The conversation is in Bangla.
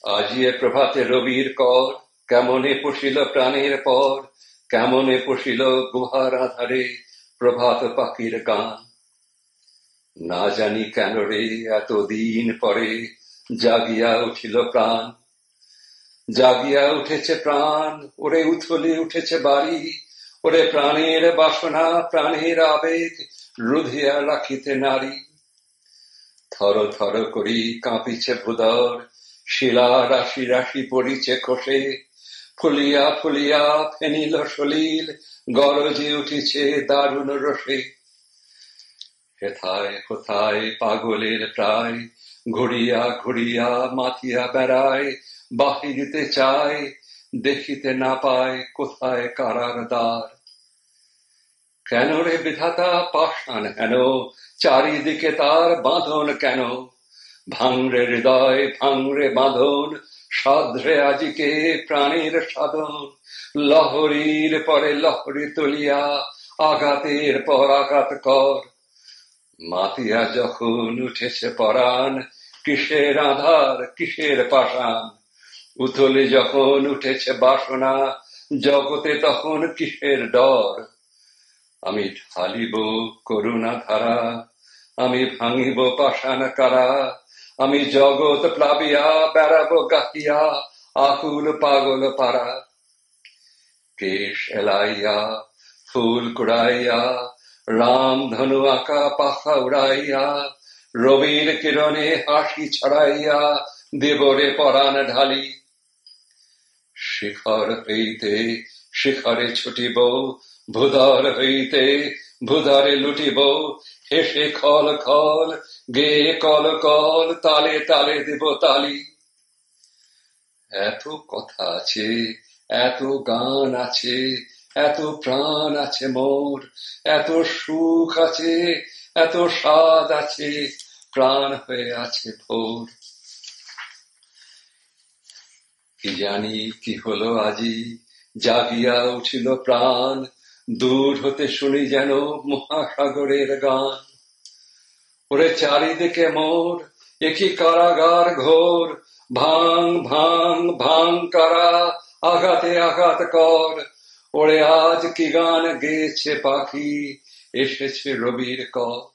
আজি এ প্রভাতে রবির কর, কেমনে পশিল প্রাণের পর, কেমনে পশিল গুহার আধারে প্রভাত পাখির গান। না জানি কেন রে এতদিন পরে জাগিয়া উঠিল প্রাণ, জাগিয়া উঠেছে প্রাণ, ওরে উথলে উঠেছে বাড়ি, ওরে প্রাণের বাসনা প্রাণের আবেগ রুধিয়া রাখিতে নারী। থর থর করি কাঁপিছে ভূদর, শিলা রাশি রাশি পড়িছে খসে, ফুলিয়া ফুলিয়া ফেনিল সলিল গরজে উঠিছে দারুণ রসে। হেথায় কোথায় পাগলের প্রায়, ঘুরিয়া ঘুরিয়া মাথিয়া বেড়ায়, বাহিরিতে চায় দেখিতে না পায় কোথায় কারার দ্বার। কেন রে বিধাতা পাষাণ হেন, চারিদিকে তার বাঁধন কেন? ভাঙরে হৃদয় ভাঙরে বাঁধন, সাধ্রে আজিকে প্রাণের সাধন। লহরীর পরে লহরী তুলিয়া আঘাতের পর আঘাত কর। মাতিয়া যখন উঠেছে পরাণ, কিসের আধার কিসের পাষাণ। উথলে যখন উঠেছে বাসনা, জগতে তখন কিসের ডর। আমি ঢালিব করুণা ধারা, আমি ভাঙিব পাষাণ কারা, আমি জগৎ প্লাবিয়া বেড়াবো গাহিয়া আকুল পাগল পারা। কেশ এলাইয়া ফুল কুড়াইয়া, রাম ধনু আঁকা পাখা উড়াইয়া, রবির কিরণে হাসি ছড়াইয়া দেবরে পরাণ ঢালি। শিখর হইতে শিখরে ছুটিব, ভূধর হইতে ভূধরে লুটিব, হেসে খল খল গেয়ে কল কল, তালে তালে দেব তালি। এত কথা আছে, এত গান আছে, এত প্রাণ আছে মোর, এত সুখ আছে, এত স্বাদ আছে, প্রাণ হয়ে আছে ভোর। কি জানি কি হলো আজি, জাগিয়া উঠিল প্রাণ, দূর হতে শুনি যেন মহাসাগরের গান। ওরে চারিদিকে মোর একই কারাগার ঘোর, ভাঙ ভাঙ ভাঙ কারা, আঘাতে আঘাত কর। ওরে আজ কি গান গেয়েছে পাখি, এসেছে রবির কর।